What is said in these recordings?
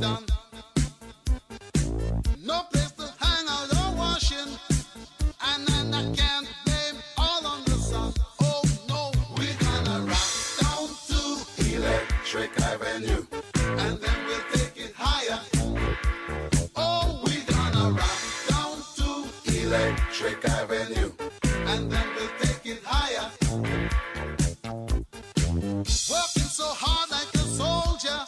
done. No place to hang out or washing, and then I can't blame all on the sun. Oh no, we're gonna rock down to Electric Avenue, and then we'll take it higher. Oh, we're gonna rock down to Electric Avenue, and then we'll take it higher. Working so hard like a soldier,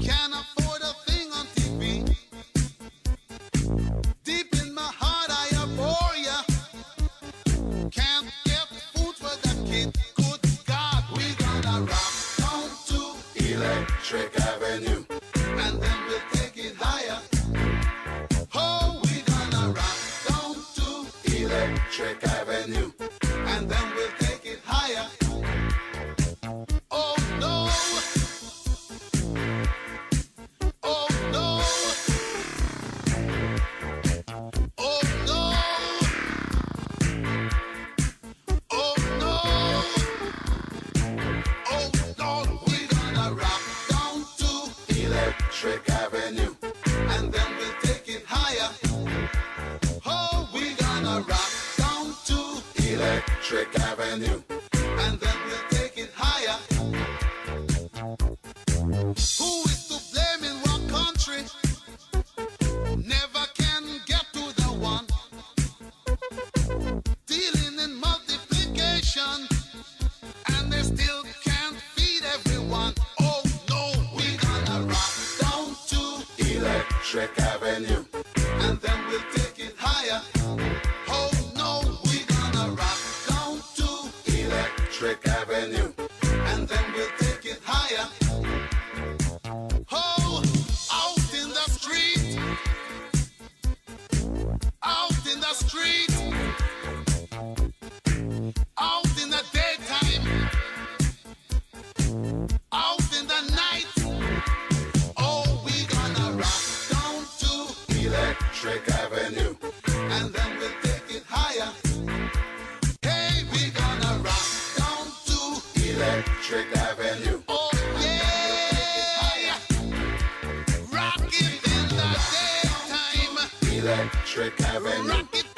can't afford a thing on TV. Deep in my heart I abhor ya. Can't get food for the kid. Good God, we gonna rock down to Electric Avenue, and then we'll take it higher. Oh, we gonna rock down to Electric Avenue, and then we'll take it higher. Oh no. Oh no. Oh no. Oh no. Oh no. We're gonna rock down to Electric Avenue, and then we'll take it higher. Oh, we're gonna rock down to Electric Avenue, and then we'll take it higher. Who is to blame in what country? Never can get to the one. Dealing in multiplication, and they still can't feed everyone. Oh no, we're gonna rock down to Electric Avenue, and then we'll take it higher. Oh no, we're gonna rock down to Electric Avenue, and then we'll take it higher. Oh, out in the street, out in the street, out in the daytime, out in the night. Oh, we gonna rock down to Electric Avenue, and then we'll take it higher. Hey, we gonna rock down to Electric Avenue, oh yeah, rock it in the daytime, Electric Avenue, rock it